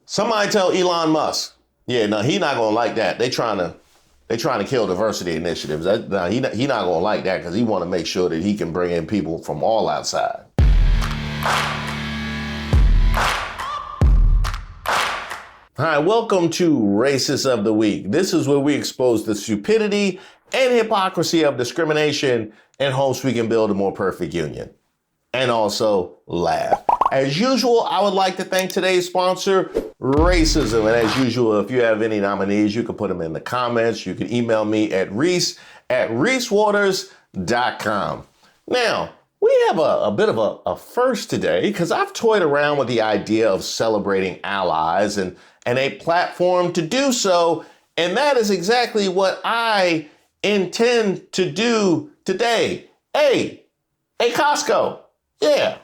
Somebody tell Elon Musk. Yeah, no, he not gonna like that. They trying to kill diversity initiatives. He not gonna like that because he want to make sure that he can bring in people from all outside. Hi, welcome to Racist of the Week. This is where we expose the stupidity and hypocrisy of discrimination in hopes we can build a more perfect union. And also laugh. As usual, I would like to thank today's sponsor, Racism. And as usual, if you have any nominees, you can put them in the comments. You can email me at ReeseWatersTips.com. Now, we have a bit of a first today because I've toyed around with the idea of celebrating allies and a platform to do so. And that is exactly what I intend to do today. Hey, Costco. Yeah,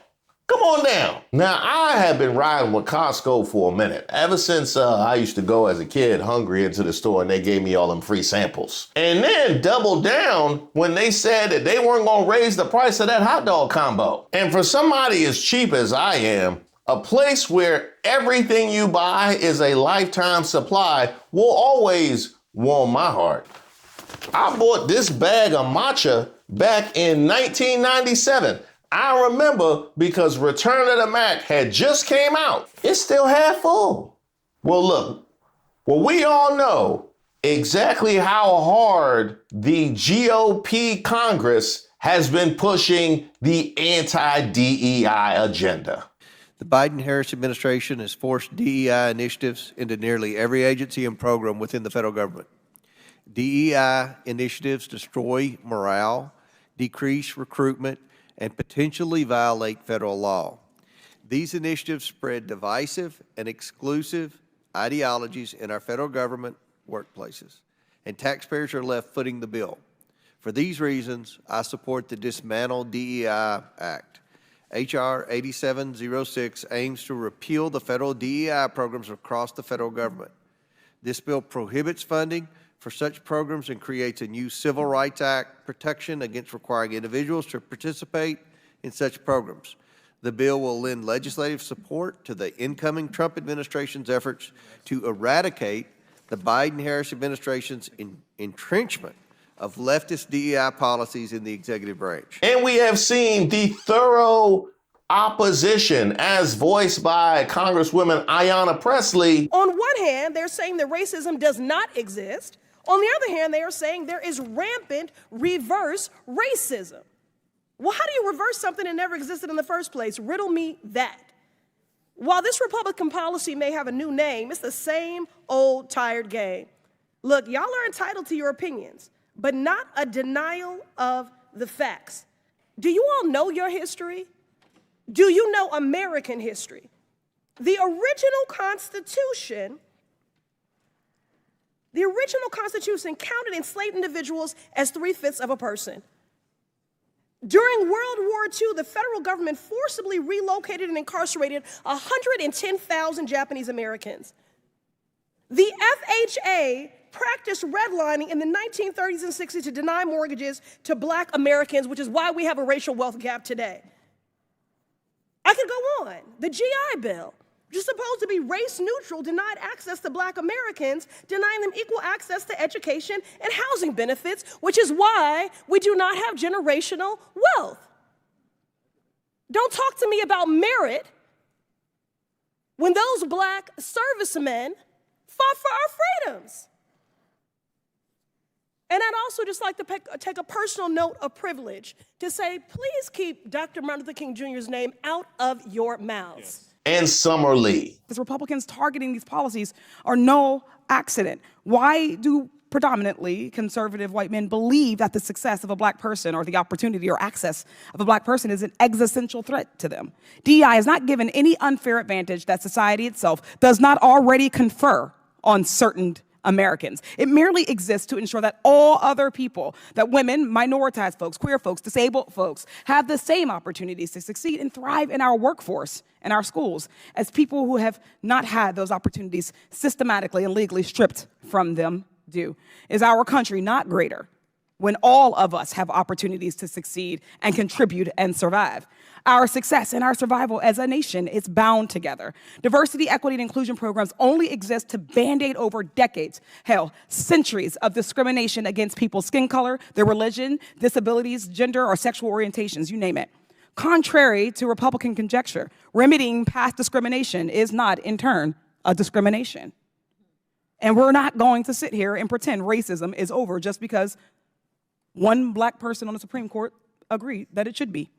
come on down. Now, I have been riding with Costco for a minute, ever since I used to go as a kid hungry into the store and they gave me all them free samples. And then doubled down when they said that they weren't gonna raise the price of that hot dog combo. And for somebody as cheap as I am, a place where everything you buy is a lifetime supply will always warm my heart. I bought this bag of matcha back in 1997. I remember because Return of the Mac had just came out. It's still half full. Well, look, we all know exactly how hard the GOP Congress has been pushing the anti-DEI agenda. The Biden-Harris administration has forced DEI initiatives into nearly every agency and program within the federal government. DEI initiatives destroy morale, decrease recruitment, and potentially violate federal law. These initiatives spread divisive and exclusive ideologies in our federal government workplaces, and taxpayers are left footing the bill. For these reasons, I support the Dismantle DEI Act. H.R. 8706 aims to repeal the federal DEI programs across the federal government. This bill prohibits funding for such programs and creates a new Civil Rights Act protection against requiring individuals to participate in such programs. The bill will lend legislative support to the incoming Trump administration's efforts to eradicate the Biden-Harris administration's entrenchment of leftist DEI policies in the executive branch. And we have seen the thorough opposition as voiced by Congresswoman Ayanna Pressley. On one hand, they're saying that racism does not exist. On the other hand, they are saying there is rampant reverse racism. Well, how do you reverse something that never existed in the first place? Riddle me that. While this Republican policy may have a new name, it's the same old tired game. Look, y'all are entitled to your opinions, but not a denial of the facts. Do you all know your history? Do you know American history? The original Constitution counted enslaved individuals as 3/5 of a person. During World War II, the federal government forcibly relocated and incarcerated 110,000 Japanese Americans. The FHA practiced redlining in the 1930s and 60s to deny mortgages to Black Americans, which is why we have a racial wealth gap today. I could go on. The GI Bill, which is supposed to be race neutral, denied access to Black Americans, denying them equal access to education and housing benefits, which is why we do not have generational wealth. Don't talk to me about merit when those Black servicemen fought for our freedoms. And I'd also just like to take a personal note of privilege to say, please keep Dr. Martin Luther King Jr.'s name out of your mouths. Yes. And Summer Lee. As Republicans targeting these policies are no accident. Why do predominantly conservative white men believe that the success of a Black person or the opportunity or access of a Black person is an existential threat to them? DEI is not given any unfair advantage that society itself does not already confer on certain Americans. It merely exists to ensure that all other people, that women, minoritized folks, queer folks, disabled folks, have the same opportunities to succeed and thrive in our workforce and our schools as people who have not had those opportunities systematically and legally stripped from them do. Is our country not greater when all of us have opportunities to succeed and contribute and survive. Our success and our survival as a nation is bound together. Diversity, equity, and inclusion programs only exist to band-aid over decades, hell, centuries of discrimination against people's skin color, their religion, disabilities, gender, or sexual orientations, you name it. Contrary to Republican conjecture, remedying past discrimination is not, in turn, a discrimination. And we're not going to sit here and pretend racism is over just because one black person on the Supreme Court agreed that it should be.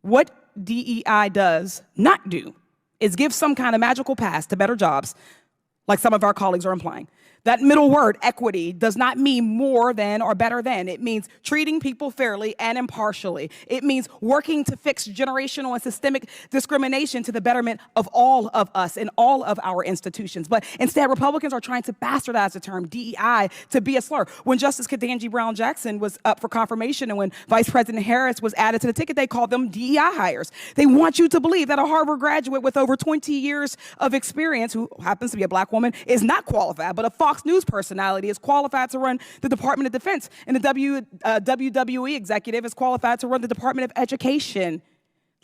What DEI does not do is give some kind of magical pass to better jobs, like some of our colleagues are implying. That middle word, equity, does not mean more than or better than. It means treating people fairly and impartially. It means working to fix generational and systemic discrimination to the betterment of all of us and all of our institutions. But instead, Republicans are trying to bastardize the term DEI to be a slur. When Justice Ketanji Brown Jackson was up for confirmation and when Vice President Harris was added to the ticket, they called them DEI hires. They want you to believe that a Harvard graduate with over 20 years of experience, who happens to be a black woman, is not qualified, but a Fox News personality is qualified to run the Department of Defense, and the WWE executive is qualified to run the Department of Education.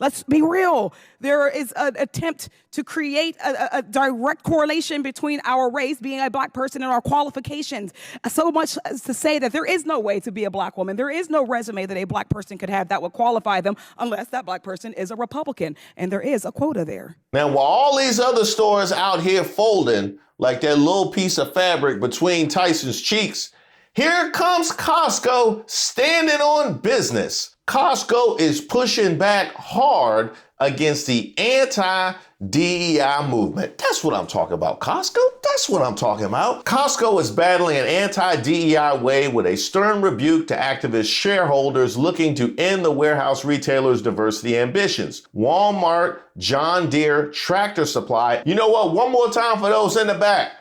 Let's be real. There is an attempt to create a direct correlation between our race, being a black person, and our qualifications. So much as to say that there is no way to be a black woman. There is no resume that a black person could have that would qualify them unless that black person is a Republican. And there is a quota there. Now, while all these other stores out here folding like that little piece of fabric between Tyson's cheeks, here comes Costco standing on business. Costco is pushing back hard against the anti-DEI movement. That's what I'm talking about, Costco. That's what I'm talking about. Costco is battling an anti-DEI wave with a stern rebuke to activist shareholders looking to end the warehouse retailer's diversity ambitions. Walmart, John Deere, Tractor Supply. You know what? One more time for those in the back.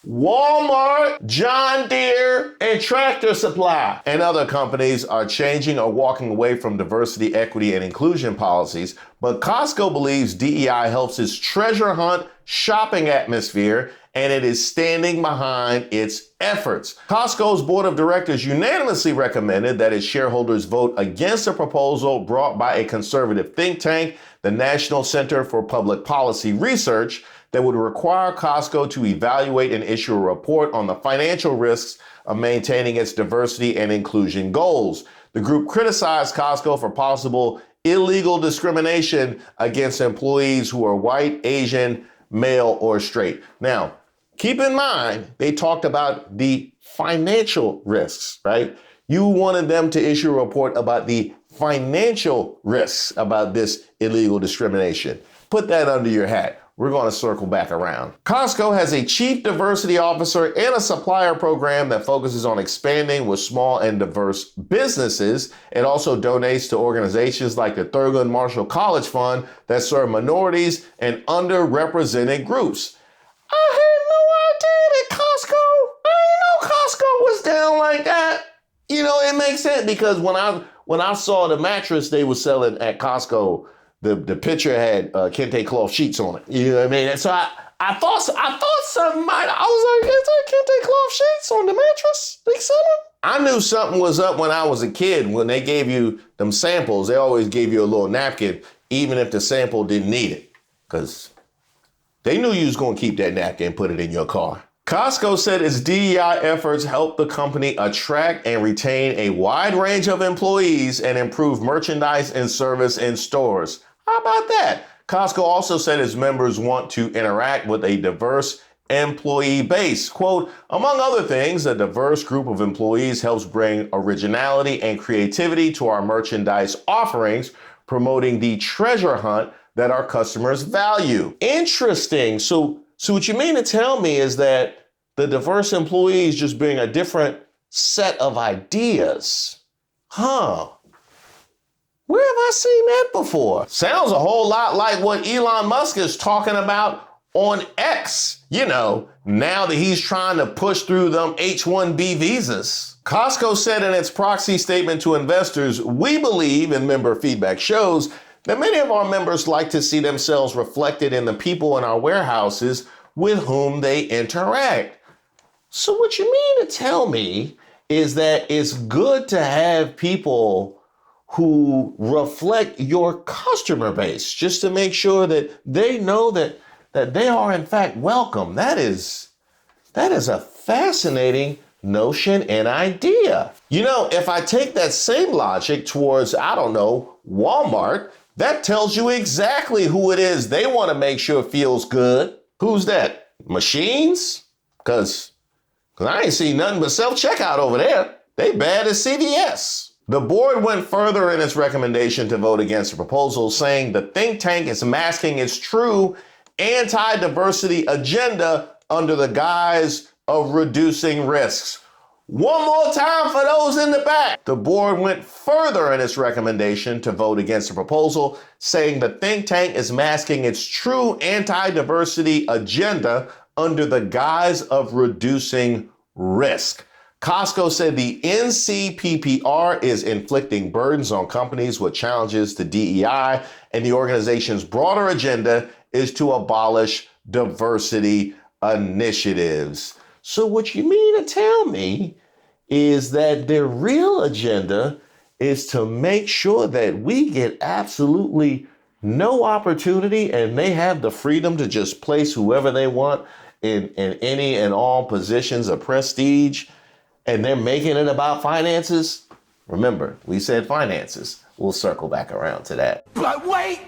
Walmart, John Deere, and Tractor Supply and other companies are changing or walking away from diversity, equity, and inclusion policies, but Costco believes DEI helps its treasure hunt shopping atmosphere, and it is standing behind its efforts. Costco's board of directors unanimously recommended that its shareholders vote against a proposal brought by a conservative think tank, the National Center for Public Policy Research, that would require Costco to evaluate and issue a report on the financial risks of maintaining its diversity and inclusion goals. The group criticized Costco for possible illegal discrimination against employees who are white, Asian, male, or straight. Now, keep in mind, they talked about the financial risks, right? You wanted them to issue a report about the financial risks about this illegal discrimination. Put that under your hat. We're going to circle back around. Costco has a chief diversity officer and a supplier program that focuses on expanding with small and diverse businesses. It also donates to organizations like the Thurgood Marshall College Fund that serve minorities and underrepresented groups. I had no idea that I didn't know Costco was down like that. You know, it makes sense because when I saw the mattress they were selling at Costco, the picture had kente cloth sheets on it. You know what I mean? And so I thought something might. I was like, is that kente cloth sheets on the mattress they selling? I knew something was up when I was a kid. When they gave you them samples, they always gave you a little napkin, even if the sample didn't need it, because they knew you was gonna keep that napkin and put it in your car. Costco said its DEI efforts help the company attract and retain a wide range of employees and improve merchandise and service in stores. How about that? Costco also said its members want to interact with a diverse employee base. Quote, among other things, a diverse group of employees helps bring originality and creativity to our merchandise offerings, promoting the treasure hunt that our customers value. Interesting. So what you mean to tell me is that the diverse employees just bring a different set of ideas. Huh. Where have I seen that before? Sounds a whole lot like what Elon Musk is talking about on X. You know, now that he's trying to push through them H-1B visas. Costco said in its proxy statement to investors, we believe, and member feedback shows, that many of our members like to see themselves reflected in the people in our warehouses with whom they interact. So what you mean to tell me is that it's good to have people who reflect your customer base, just to make sure that they know that they are in fact welcome. That is a fascinating notion and idea. You know, if I take that same logic towards, I don't know, Walmart, that tells you exactly who it is they want to make sure feels good. Who's that? Machines? Because I ain't seen nothing but self-checkout over there. They bad as CVS. The board went further in its recommendation to vote against the proposal, saying the think tank is masking its true anti-diversity agenda under the guise of reducing risks. One more time for those in the back. The board went further in its recommendation to vote against the proposal, saying the think tank is masking its true anti-diversity agenda under the guise of reducing risk. Costco said the NCPPR is inflicting burdens on companies with challenges to DEI, and the organization's broader agenda is to abolish diversity initiatives. So what you mean to tell me is that their real agenda is to make sure that we get absolutely no opportunity and they have the freedom to just place whoever they want in any and all positions of prestige, and they're making it about finances? Remember, we said finances. We'll circle back around to that. But wait,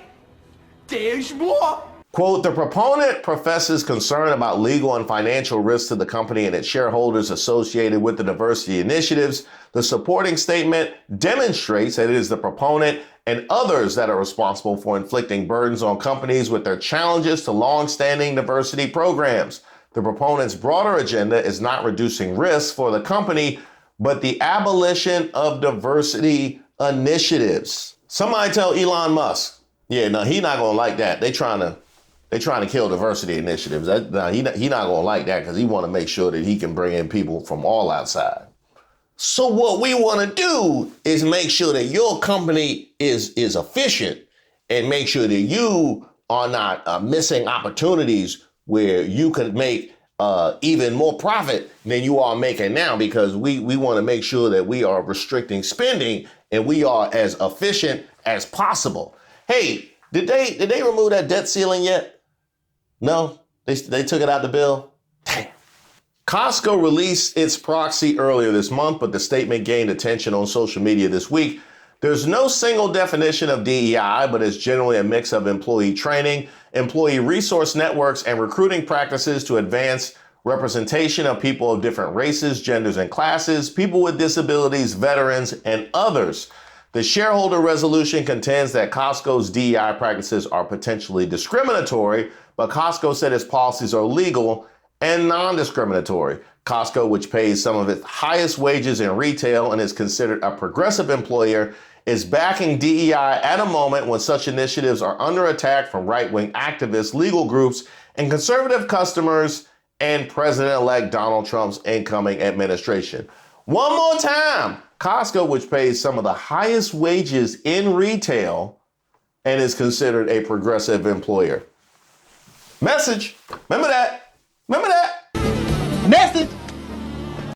there's more. Quote, the proponent professes concern about legal and financial risks to the company and its shareholders associated with the diversity initiatives. The supporting statement demonstrates that it is the proponent and others that are responsible for inflicting burdens on companies with their challenges to long-standing diversity programs. The proponent's broader agenda is not reducing risks for the company, but the abolition of diversity initiatives. Somebody tell Elon Musk, yeah, no, he not gonna like that. They trying to kill diversity initiatives. He not gonna like that because he want to make sure that he can bring in people from all outside. So what we want to do is make sure that your company is efficient and make sure that you are not missing opportunities where you can make even more profit than you are making now, because we want to make sure that we are restricting spending and we are as efficient as possible. Hey, did they remove that debt ceiling yet? No, they took it out the bill. Damn. Costco released its proxy earlier this month, but the statement gained attention on social media this week. There's no single definition of DEI, but it's generally a mix of employee training, employee resource networks, and recruiting practices to advance representation of people of different races, genders, and classes, people with disabilities, veterans, and others. The shareholder resolution contends that Costco's DEI practices are potentially discriminatory, but Costco said its policies are legal and non-discriminatory. Costco, which pays some of its highest wages in retail and is considered a progressive employer, is backing DEI at a moment when such initiatives are under attack from right-wing activists, legal groups, and conservative customers and President-elect Donald Trump's incoming administration. One more time, Costco, which pays some of the highest wages in retail and is considered a progressive employer. Message. Remember that. Remember that. Message.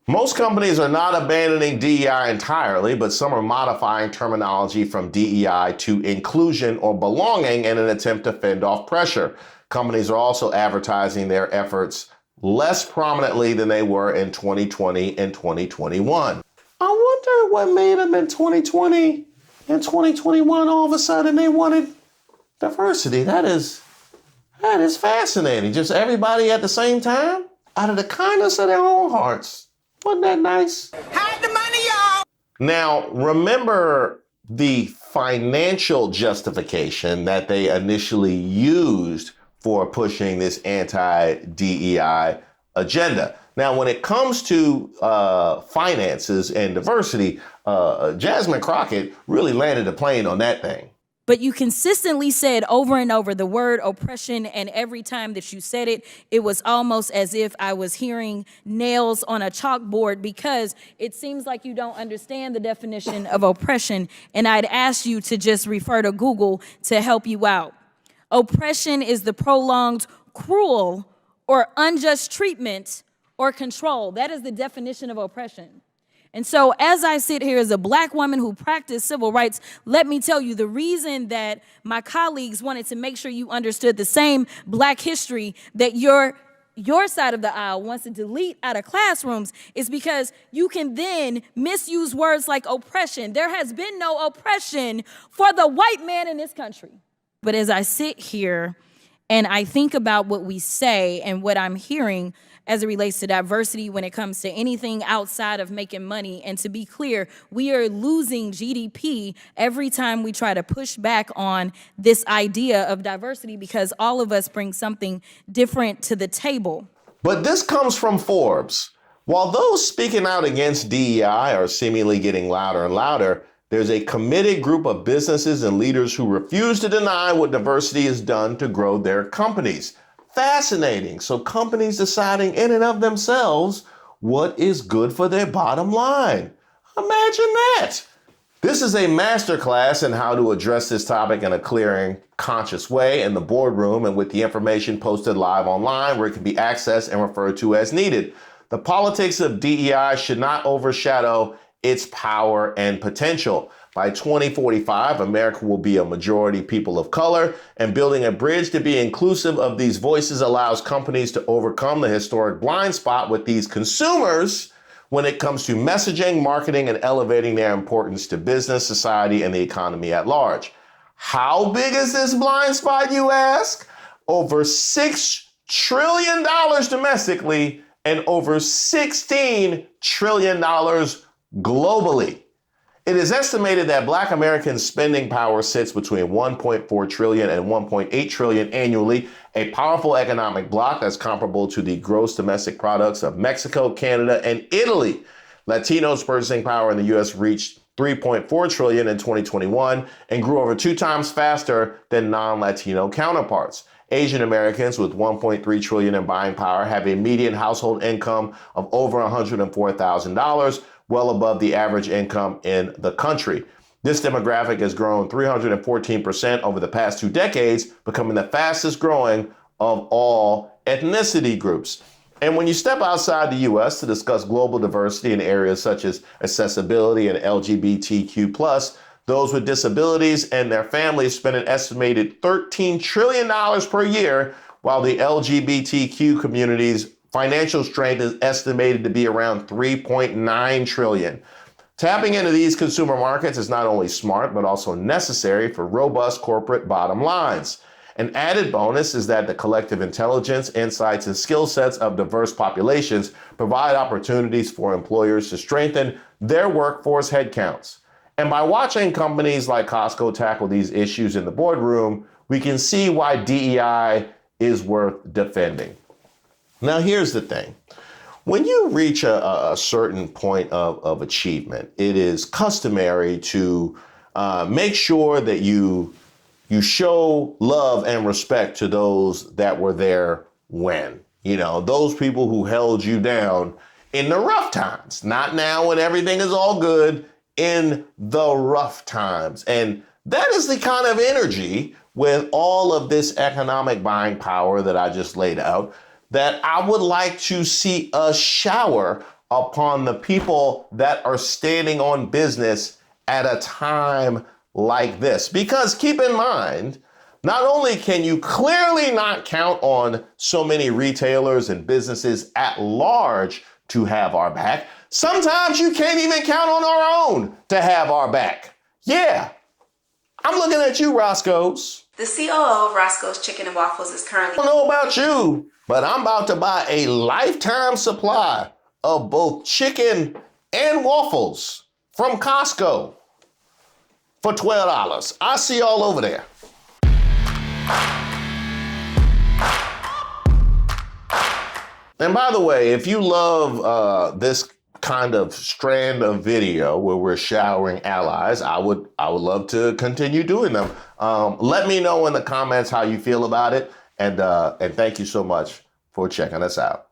Most companies are not abandoning DEI entirely, but some are modifying terminology from DEI to inclusion or belonging in an attempt to fend off pressure. Companies are also advertising their efforts less prominently than they were in 2020 and 2021. I wonder what made them in 2020 and 2021 all of a sudden they wanted diversity. That is fascinating. Just everybody at the same time, out of the kindness of their own hearts. Wasn't that nice? Hide the money, y'all. Now, remember the financial justification that they initially used for pushing this anti-DEI agenda. Now, when it comes to finances and diversity, Jasmine Crockett really landed the plane on that thing. But you consistently said over and over the word oppression, and every time that you said it, it was almost as if I was hearing nails on a chalkboard, because it seems like you don't understand the definition of oppression, and I'd ask you to just refer to Google to help you out. Oppression is the prolonged, cruel, or unjust treatment or control. That is the definition of oppression. And so as I sit here as a black woman who practiced civil rights, let me tell you the reason that my colleagues wanted to make sure you understood the same black history that your side of the aisle wants to delete out of classrooms is because you can then misuse words like oppression. There has been no oppression for the white man in this country. But as I sit here and I think about what we say and what I'm hearing as it relates to diversity when it comes to anything outside of making money. And to be clear, we are losing GDP every time we try to push back on this idea of diversity because all of us bring something different to the table. But this comes from Forbes. While those speaking out against DEI are seemingly getting louder and louder, there's a committed group of businesses and leaders who refuse to deny what diversity has done to grow their companies. Fascinating. So companies deciding in and of themselves what is good for their bottom line. Imagine that. This is a masterclass in how to address this topic in a clear and conscious way in the boardroom and with the information posted live online where it can be accessed and referred to as needed. The politics of DEI should not overshadow its power and potential. By 2045, America will be a majority people of color, and building a bridge to be inclusive of these voices allows companies to overcome the historic blind spot with these consumers when it comes to messaging, marketing, and elevating their importance to business, society, and the economy at large. How big is this blind spot, you ask? Over $6 trillion domestically and over $16 trillion globally. It is estimated that Black American spending power sits between $1.4 trillion and $1.8 trillion annually, a powerful economic bloc that's comparable to the gross domestic products of Mexico, Canada, and Italy. Latinos' purchasing power in the U.S. reached $3.4 trillion in 2021 and grew over 2 times faster than non-Latino counterparts. Asian Americans with $1.3 trillion in buying power have a median household income of over $104,000, well above the average income in the country. This demographic has grown 314% over the past 2 decades, becoming the fastest growing of all ethnicity groups. And when you step outside the U.S. to discuss global diversity in areas such as accessibility and LGBTQ+, those with disabilities and their families spend an estimated $13 trillion per year, while the LGBTQ community's financial strength is estimated to be around $3.9 trillion. Tapping into these consumer markets is not only smart, but also necessary for robust corporate bottom lines. An added bonus is that the collective intelligence, insights, and skill sets of diverse populations provide opportunities for employers to strengthen their workforce headcounts. And by watching companies like Costco tackle these issues in the boardroom, we can see why DEI is worth defending. Now, here's the thing. When you reach a certain point of achievement, it is customary to make sure that you show love and respect to those that were there when. You know, those people who held you down in the rough times, not now when everything is all good, in the rough times. And that is the kind of energy with all of this economic buying power that I just laid out that I would like to see us shower upon the people that are standing on business at a time like this. Because keep in mind, not only can you clearly not count on so many retailers and businesses at large to have our back, sometimes you can't even count on our own to have our back. Yeah, I'm looking at you, Roscoe's. The COO of Roscoe's Chicken and Waffles is currently... I don't know about you, but I'm about to buy a lifetime supply of both chicken and waffles from Costco for $12. I see y'all over there. And by the way, if you love this kind of strand of video where we're showering allies, I would love to continue doing them. Let me know in the comments how you feel about it. And thank you so much for checking us out.